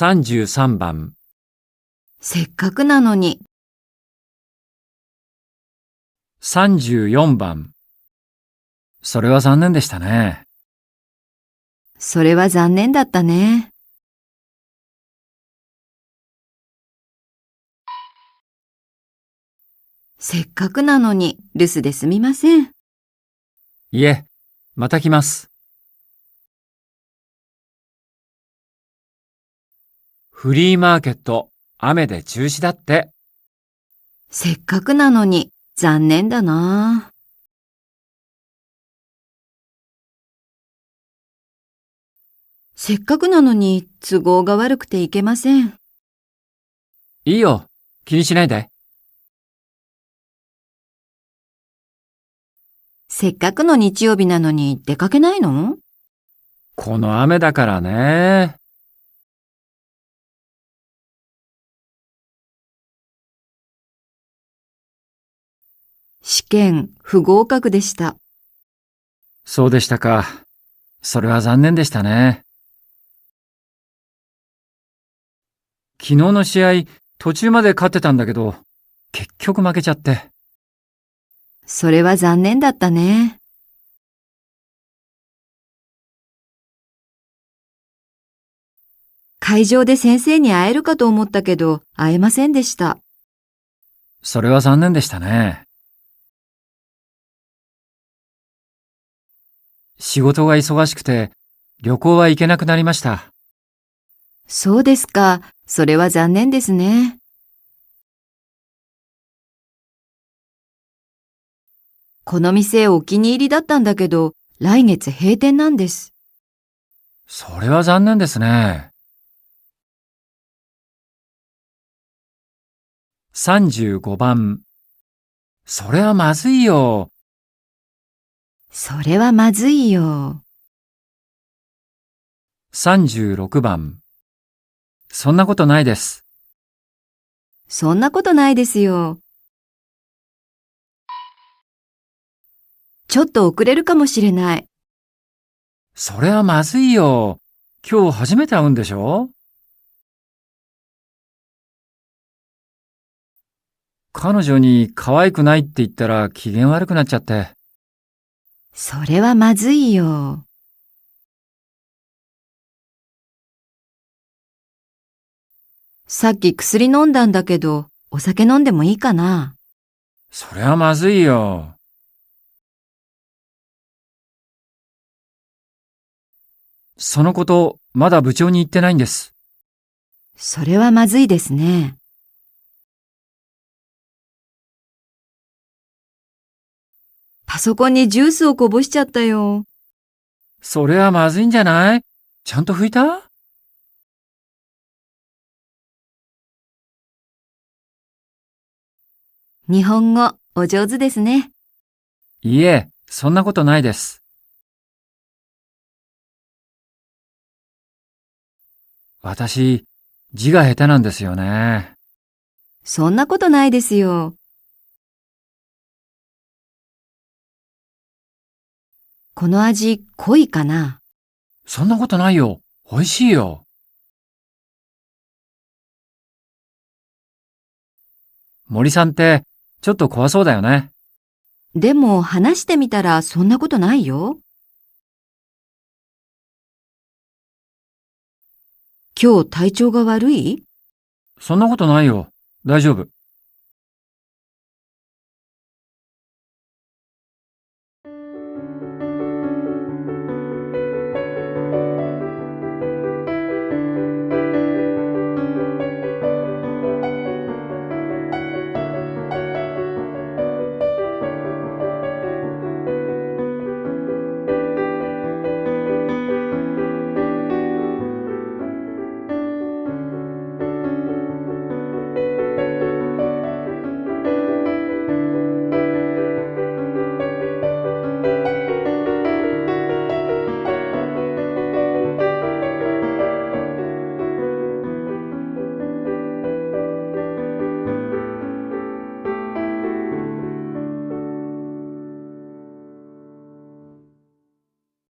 33番。せっかくなのに。34番。それは残念でしたね。それは残念だったね。せっかくなのに留守ですみません。いえ、また来ます。フリーマーケット、雨で中止だって。せっかくなのに残念だな。せっかくなのに都合が悪くていけません。いいよ、気にしないで。せっかくの日曜日なのに出かけないの？この雨だからね。試験不合格でした。そうでしたか。それは残念でしたね。昨日の試合、途中まで勝ってたんだけど、結局負けちゃって。それは残念だったね。会場で先生に会えるかと思ったけど、会えませんでした。それは残念でしたね。仕事が忙しくて、旅行は行けなくなりました。そうですか。それは残念ですね。この店お気に入りだったんだけど、来月閉店なんです。それは残念ですね。35番。それはまずいよ。それはまずいよ。36番。そんなことないです。そんなことないですよ。ちょっと遅れるかもしれない。それはまずいよ。今日初めて会うんでしょ？彼女に可愛くないって言ったら機嫌悪くなっちゃって。それはまずいよ。さっき薬飲んだんだけど、お酒飲んでもいいかな？それはまずいよ。そのこと、まだ部長に言ってないんです。それはまずいですね。パソコンにジュースをこぼしちゃったよ。それはまずいんじゃない？ちゃんと拭いた？日本語お上手ですね。いいえ、そんなことないです。私、字が下手なんですよね。そんなことないですよ。この味濃いかな？そんなことないよ。美味しいよ。森さんって、ちょっと怖そうだよね。でも話してみたらそんなことないよ。今日体調が悪い？そんなことないよ。大丈夫。